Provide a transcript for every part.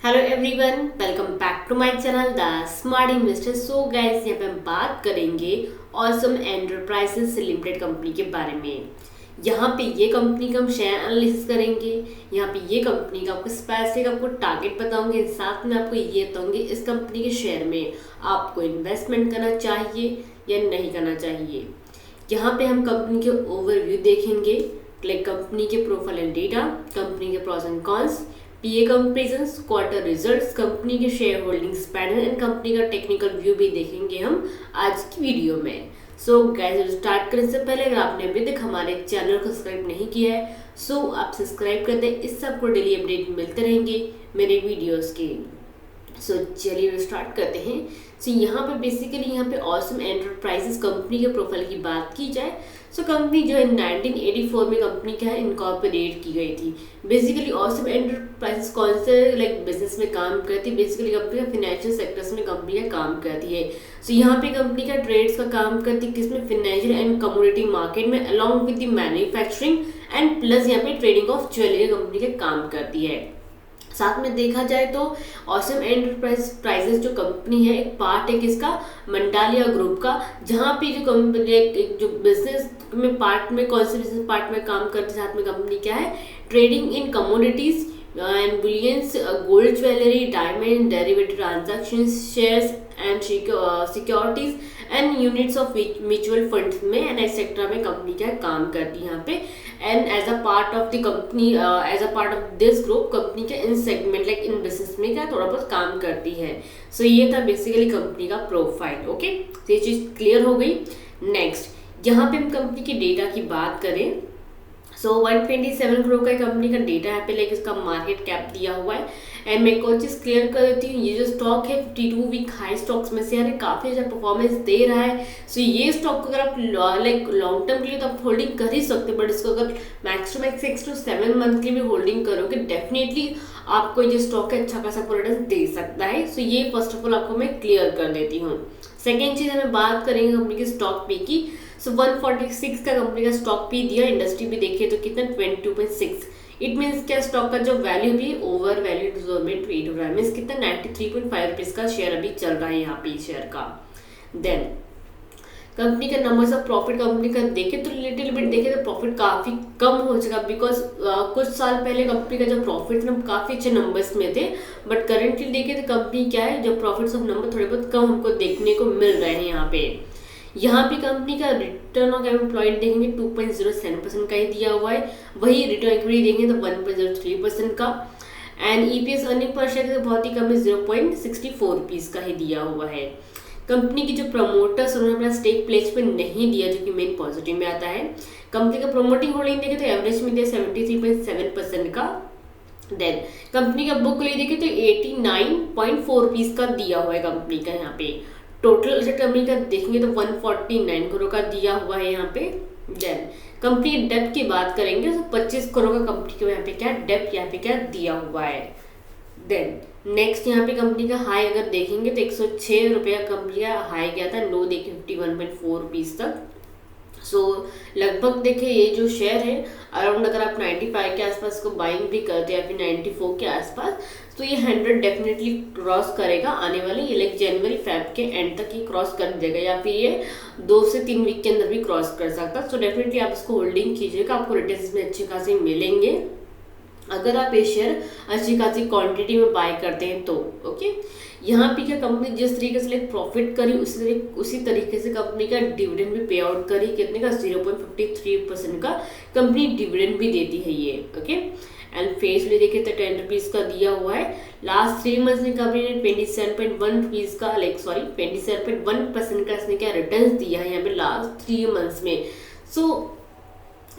Hello everyone, welcome back to my channel the smart investor. So guys, यहाँ पे हम बात करेंगे ऑसम एंटरप्राइजेस लिमिटेड कंपनी के बारे में। यहाँ पे ये कंपनी का हम शेयर एनालिसिस करेंगे। यहाँ पे ये कंपनी का आपको स्पेसिफिक आपको टारगेट बताऊंगे, साथ में आपको ये बताऊंगे इस कंपनी के शेयर में आपको इन्वेस्टमेंट करना चाहिए या नहीं करना चाहिए। यहाँ पे हम कंपनी के ओवरव्यू देखेंगे, लाइक कंपनी के प्रोफाइल एंड डेटा, कंपनी के pros and cons, PA comparisons, quarter results, company के share holdings pattern and company का टेक्निकल व्यू भी देखेंगे हम आज की वीडियो में। सो गाइस, स्टार्ट करने से पहले अगर आपने अभी तक हमारे चैनल को सब्सक्राइब नहीं किया है सो आप सब्सक्राइब कर दें, इससे आपको डेली अपडेट मिलते रहेंगे मेरे वीडियोस के। सो चलिए स्टार्ट करते हैं। सो यहाँ पे बेसिकली यहाँ पे ऑसम एंटरप्राइजेस कंपनी के प्रोफाइल की बात की जाए, सो कंपनी जो है 1984 में कंपनी क्या है इनकॉर्पोरेट की गई थी। बेसिकली ऑसम एंटरप्राइजेस कौन से लाइक बिजनेस में काम करती है, बेसिकली कंपनी का फाइनेंशियल सेक्टर्स में कंपनी का काम करती है। सो यहाँ पे कंपनी का ट्रेड्स का काम करती है, किसमें, फाइनेंशियल एंड कमोडिटी मार्केट में, along with the manufacturing and plus यहाँ पे ट्रेडिंग ऑफ ज्वेलरी कंपनी के काम करती है। साथ में देखा जाए तो ऑसम एंटरप्राइजेस जो कंपनी है एक पार्ट है किसका, मंडालिया ग्रुप का, जहाँ पे जो कंपनी जो बिजनेस में पार्ट में कौन से बिजनेस पार्ट में काम करती है, साथ में कंपनी क्या है, trading in commodities and bullions, gold jewellery, diamond, derivative transaction, shares and securities and units of mutual funds में एंड एक्सेट्रा में कंपनी क्या काम करती है यहाँ पे। And as a part of the company, as a part of this group company के इन सेगमेंट लाइक इन बिजनेस में क्या थोड़ा बहुत काम करती है। सो ये था बेसिकली कंपनी का प्रोफाइल। ओके, तो ये चीज़ क्लियर हो गई। नेक्स्ट यहाँ पे हम कंपनी के डेटा की बात करें, सो 127 करोड़ का कंपनी का डेटा यहाँ पे, लाइक इसका मार्केट कैप दिया हुआ है। एंड मैं एक और चीज़ क्लियर कर देती हूँ, ये जो स्टॉक है 52 वीक हाई स्टॉक्स में से यार काफ़ी अच्छा परफॉर्मेंस दे रहा है। सो ये स्टॉक को अगर आप लाइक लॉन्ग टर्म के लिए तो आप होल्डिंग कर ही सकते हो, बट इसको अगर max to max 6 to 7 month के लिए भी होल्डिंग करोगे डेफिनेटली आपको ये स्टॉक अच्छा खासा रिटर्न दे सकता है। सो ये फर्स्ट ऑफ ऑल आपको मैं क्लियर कर देती हूँ। सेकेंड चीज़ हमें बात करेंगे कंपनी के स्टॉक पे की। सो 146 का कंपनी का स्टॉक पी दिया, इंडस्ट्री भी देखिए तो कितना 22.6। इट मीन्स क्या स्टॉक का जो वैल्यू भी ओवर वैल्यूड जोन में ट्रेड हो रहा है, मीन्स कितना 93.5 रुपीज़ का शेयर अभी चल रहा है यहाँ पे शेयर का। देन कंपनी का नंबर्स ऑफ प्रॉफिट कंपनी का देखे तो लिटिल बिट देखे तो प्रॉफिट काफ़ी कम हो चुका, बिकॉज कुछ साल पहले कंपनी का जो प्रॉफिट ना काफ़ी अच्छे नंबर्स में थे, बट करेंटली देखे तो कंपनी क्या है जो प्रॉफिट्स ऑफ नंबर थोड़े बहुत कम हमको देखने को मिल रहे हैं यहाँ पे। यहाँ पे कंपनी का रिटर्न ऑन एम्प्लॉयड देखेंगे 2.07% का ही दिया हुआ है, वही रिटर्न इक्विटी देखेंगे तो 1.03% का, and EPS earning per share बहुत ही कम है 0.64 रुपीज़ का ही दिया हुआ है। कंपनी की जो प्रमोटर्स उन्होंने अपना स्टेक प्लेसमेंट नहीं दिया, जो कि मेन पॉजिटिव में आता है। कंपनी का प्रोमोटिंग होल्डिंग देखे तो एवरेज में दिया 73.7% का। देन कंपनी का बुक वैल्यू देखे तो 89.4 रुपीज़ का दिया हुआ है कंपनी का यहाँ पे। टोटल एसेट कंपनी का देखेंगे तो 149 करोड़ का दिया हुआ है यहाँ पे। देन कंपनी डेप्थ की बात करेंगे तो 25 करोड़ का कंपनी को यहाँ पे क्या डेप्थ यहाँ पे क्या दिया हुआ है। देन नेक्स्ट यहाँ पे कंपनी का हाई अगर देखेंगे तो 106 रुपये का कंपनी का हाई गया था, लो देखिए 51.4 रुपीज़ तक। सो लगभग देखिए ये जो शेयर है अराउंड अगर आप 95 के आसपास को बाइंग भी करते हैं या फिर 94 के आसपास, तो ये 100 डेफिनेटली क्रॉस करेगा आने वाले ये लाइक जनवरी फेब के एंड तक ये क्रॉस कर देगा, या फिर ये 2 से 3 वीक के अंदर भी क्रॉस कर सकता है। सो डेफिनेटली आप इसको होल्डिंग कीजिएगा, आपको रिटर्न्स में अच्छे खासे मिलेंगे अगर आप ये शेयर अच्छी खासी क्वांटिटी में बाय करते हैं तो। ओके, यहाँ पे क्या कंपनी जिस तरीके से प्रॉफिट करी उसी तरीके से कंपनी का डिविडेंड भी पे आउट करी, कितने का 0.53% का कंपनी डिविडेंड भी देती है ये। ओके, एंड फेस वैल्यू देखिए तो 10 रुपीज़ का दिया हुआ है। लास्ट 3 मंथ्स में कंपनी ने 27.1 रुपीज़ का 27.1% का इसने क्या रिटर्न दिया है यहाँ पे लास्ट 3 मंथ्स में। सो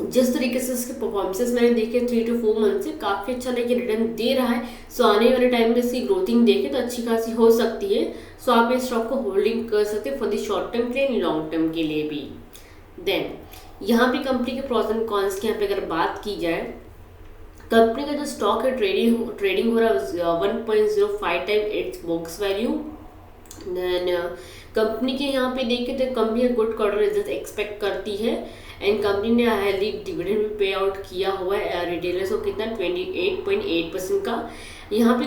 जिस तरीके से इसके परफॉर्मेंसेस मैंने देखे 3 to 4 मंथ से काफ़ी अच्छा लेके रिटर्न दे रहा है। सो आने वाले टाइम में इसकी ग्रोथिंग देखे तो अच्छी खासी हो सकती है। सो आप इस स्टॉक को होल्डिंग कर सकते हैं फॉर द शॉर्ट टर्म के लिए, लॉन्ग टर्म के लिए भी। देन यहाँ पे कंपनी के प्रॉस एंड कॉन्स की यहाँ पे अगर बात की जाए, कंपनी का जो स्टॉक है ट्रेडिंग हो रहा है 1.05 time its books value. Then company के यहाँ पे देखें तो company good quarter result expect करती है, एंड कंपनी ने हेल्दी डिविडेंड भी पे आउट किया हुआ है रिटेलर्स को कितना 28.8% का। यहाँ पे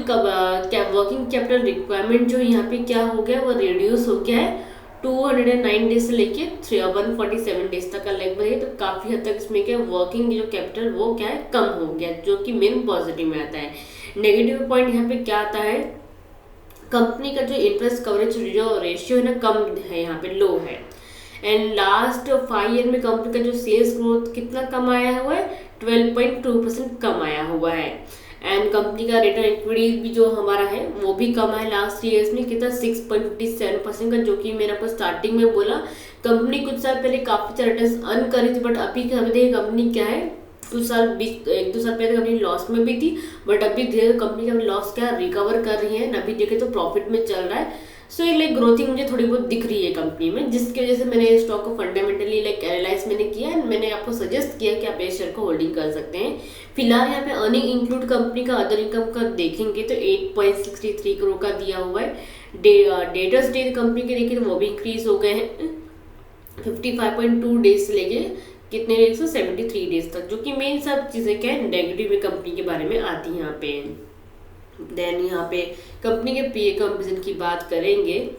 क्या वर्किंग कैपिटल रिक्वायरमेंट जो यहाँ पे क्या हो गया, वो रिड्यूस हो गया है 209 डेज से लेके 147 डेज तक का लगभग है। तो काफी हद तक इसमें क्या वर्किंग जो कैपिटल वो क्या है कम हो गया, जो कि मेन पॉजिटिव में आता है। नेगेटिव पॉइंट यहाँ पे क्या आता है, कंपनी का जो इंटरेस्ट कवरेज जो रेशियो है ना कम है, यहाँ पे लो है। एंड लास्ट 5 ईयर में कंपनी का जो सेल्स ग्रोथ कितना कम आया हुआ है, 12.2% कम आया हुआ है। एंड कंपनी का रिटर्न इक्विटी भी जो हमारा है वो भी कम है लास्ट ईयर्स में, कितना 6.57% का, जो कि मैंने आपको स्टार्टिंग में बोला कंपनी कुछ साल पहले काफी सारे रिटर्न अर्न करी थी, बट अभी कंपनी क्या है एक दो साल पहले कंपनी लॉस में भी थी, बट अभी धीरे कंपनी का लॉस क्या रिकवर कर रही है, अभी देखे तो प्रॉफिट में चल रहा है। सो ये लाइक ग्रोथिंग मुझे थोड़ी बहुत दिख रही है कंपनी में, जिसकी वजह से मैंने स्टॉक को फंडामेंटली लाइक एनालाइज मैंने किया एंड मैंने आपको सजेस्ट किया कि आप इस शेयर को होल्डिंग कर सकते हैं। फिलहाल यहाँ पे अर्निंग इंक्लूड कंपनी का अदर इनकम का देखेंगे तो 8.63 करोड़ का दिया हुआ है। डेटर्स डे कंपनी के देखें तो वो भी इंक्रीज हो गए हैं 55.2 डेज से लेके कितने 173 डेज तक, जो कि मेन सब चीज़ें क्या है नेगेटिव में कंपनी के बारे में आती है यहाँ पे। देन यहाँ पे कंपनी के पीए कंपैरिजन की बात करेंगे।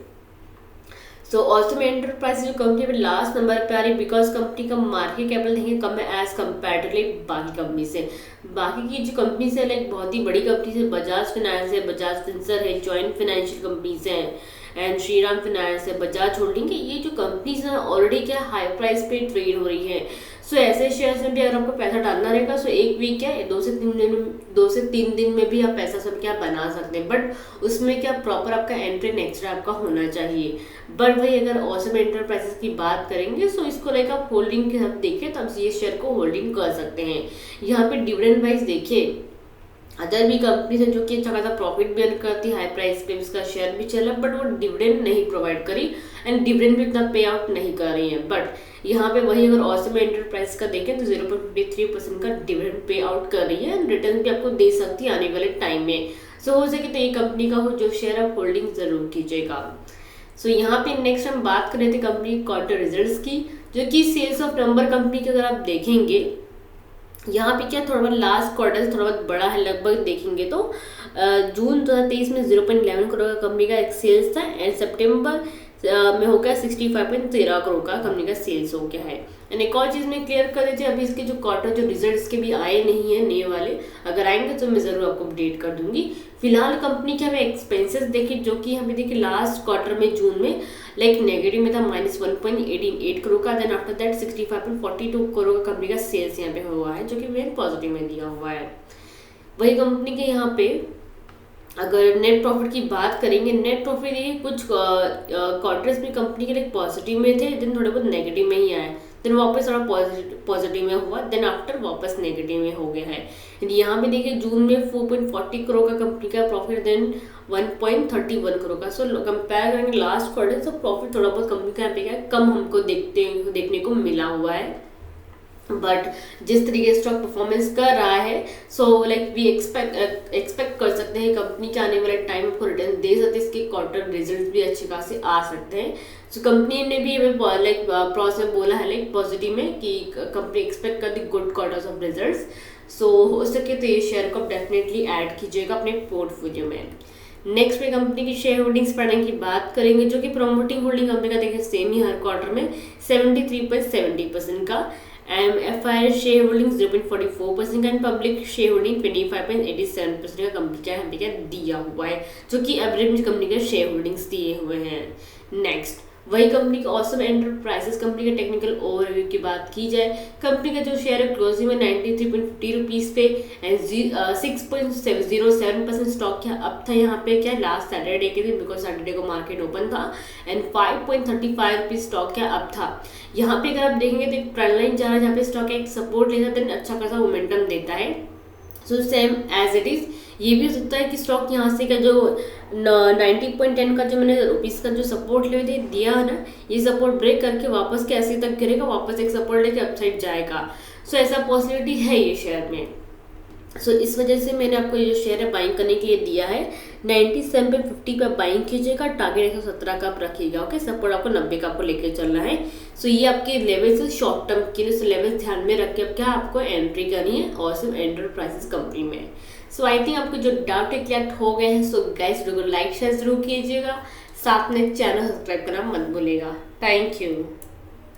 सो ऑसम एंटरप्राइज जो कंपनी पे लास्ट नंबर पे आ रही है, बिकॉज कंपनी का मार्केट कैपिटल देखेंगे कम है एज कम्पेरेटिवली बाकी कंपनी से। बाकी की जो कंपनी से लाइक बहुत ही बड़ी कंपनी से बजाज फाइनेंस है, बजाज फिंसर है, जॉइंट फाइनेंशियल कंपनीज हैं एंड श्रीराम फाइनेंस है, बजाज होल्डिंग है, ये जो कंपनीज हैं ऑलरेडी क्या हाई प्राइस पे ट्रेड हो रही है। सो ऐसे शेयर्स में भी अगर आपको पैसा डालना रहेगा सो एक वीक क्या है 2 से 3 दिन में भी आप पैसा सब क्या बना सकते हैं, बट उसमें क्या प्रॉपर आपका एंट्री एंड एक्स्ट्रा आपका होना चाहिए। बट वही अगर ऑसम एंटरप्राइजेस की बात करेंगे सो इसको लेकर आप होल्डिंग के साथ देखें तो आप ये शेयर को होल्डिंग कर सकते हैं। यहाँ पे डिविडेंड वाइज देखिए अदर भी कंपनीज है जो कि अच्छा खासा प्रॉफिट भी अर्न करती है, हाई प्राइस पे उसका शेयर भी चला, बट वो डिविडेंड नहीं प्रोवाइड करी एंड डिविडेंड भी इतना पे आउट नहीं कर रही है। बट यहाँ पे वही अगर ऑसम एंटरप्राइज का देखें तो 0.53% का डिविडेंड पे आउट कर रही है एंड रिटर्न भी आपको दे सकती है आने वाले टाइम में। सो हो सके तो ये कंपनी का हो जो शेयर आप होल्डिंग जरूर कीजिएगा। सो यहाँ पे नेक्स्ट हम बात कर रहे थे कंपनी क्वार्टर रिजल्ट्स की, जो कि सेल्स ऑफ नंबर कंपनी के अगर आप देखेंगे यहाँ पे क्या थोड़ा बहुत लास्ट क्वार्टर से थोड़ा बहुत बड़ा है, लगभग देखेंगे तो जून 2023 में 0.11 करोड़ का कंपनी का एक सेल्स था एंड सितंबर में हो गया 65.13 करोड़ का कंपनी का सेल्स हो गया है। एंड एक और चीज़ मैं क्लियर कर देती हूँ, अभी इसके जो क्वार्टर जो रिजल्ट्स के भी आए नहीं है नए वाले, अगर आएंगे तो मैं ज़रूर आपको अपडेट कर दूंगी। फिलहाल कंपनी के हमें एक्सपेंसेस देखिए जो कि हमें देखिए लास्ट क्वार्टर में जून में लाइक नेगेटिव में था -1.88 करोड़ का, देन आफ्टर दैट 65.42 करोड़ का कंपनी का सेल्स यहाँ पे हुआ है, जो कि मेन पॉजिटिव में दिया हुआ है। वही कंपनी के यहाँ पे अगर नेट प्रॉफिट की बात करेंगे, नेट प्रॉफिट देखिए कुछ क्वार्टर्स में कंपनी के लिए पॉजिटिव में थे, देन थोड़े बहुत नेगेटिव में ही आए, देन वापस थोड़ा पॉजिटिव में हुआ, देन आफ्टर वापस नेगेटिव में हो गया है। यहाँ पे देखिए जून में 4.40 करोड़ का कंपनी का प्रॉफिट, देन 1.31 करोड़ का। सो कंपेयर करेंगे लास्ट क्वार्टर तो प्रॉफिट थोड़ा बहुत कंपनी का यहाँ पे कम हमको देखने को मिला हुआ है। बट जिस तरीके से स्टॉक परफॉर्मेंस कर रहा है सो लाइक वी एक्सपेक्ट कर सकते हैं कंपनी के आने वाले टाइम को रिटर्न दे सकते हैं, इसके क्वार्टर रिजल्ट भी अच्छे खासे आ सकते हैं। सो कंपनी ने भी लाइक प्रोसेस में बोला है लाइक पॉजिटिव में कि कंपनी एक्सपेक्ट कर दी गुड क्वार्टर्स ऑफ रिजल्ट्स। सो हो सके तो ये शेयर को डेफिनेटली ऐड कीजिएगा अपने पोर्टफोलियो में। नेक्स्ट में कंपनी की शेयर होल्डिंग्स बढ़ने की बात करेंगे, जो कि प्रमोटिंग होल्डिंग कंपनी का देखिए सेम ही हर क्वार्टर में 73.70% का, MFI शेयर होल्डिंग 0.44% का एंड पब्लिक शेयर होल्डिंग 25.87% का कंपनी का यहाँ पे दिया हुआ है, जो कि एवरेज कंपनी के शेयर होल्डिंग्स दिए हुए हैं। नेक्स्ट वही कंपनी का ऑसम एंटरप्राइजेस कंपनी के टेक्निकल ओवरव्यू की बात की जाए, कंपनी का जो शेयर है क्लोजिंग में 93.50 रुपीज़ पे एंड 6.07% स्टॉक क्या अब था यहाँ पे क्या लास्ट सैटरडे के दिन, बिकॉज सैटरडे को मार्केट ओपन था एंड 5.35 रुपीज़ स्टॉक क्या अब था। यहाँ पे अगर आप देखेंगे तो एक ट्रेंड लाइन जा रहा है जहाँ पे स्टॉक एक सपोर्ट लेता है देन अच्छा खासा मोमेंटम देता है। So same as it is ये भी हो सकता है कि स्टॉक यहाँ से का जो 90.10 का जो मैंने रुपीज़ का जो सपोर्ट ले दिया है ना, ये सपोर्ट ब्रेक करके वापस के 80 तक गिरेगा, वापस एक सपोर्ट लेके अपसाइड जाएगा। सो ऐसा पॉसिबिलिटी है ये शेयर में। सो इस वजह से मैंने आपको ये जो शेयर है बाइंग करने के लिए दिया है। 97.50 पे बाइंग कीजिएगा, टारगेट 117 का आप रखिएगा, ओके। सपोर्ट आपको 90 का आपको लेके चलना है। सो ये आपके लेवल से शॉर्ट टर्म के लिए लेवल ध्यान में रख के अब क्या आपको एंट्री करनी है ऑसम एंटरप्राइजेस कंपनी में। सो आई थिंक आपको जो डाउट है क्लियर हो गए हैं। सो गाइस वीडियो को लाइक शेयर जरूर कीजिएगा, साथ में चैनल सब्सक्राइब करना मत भूलिएगा। Thank you.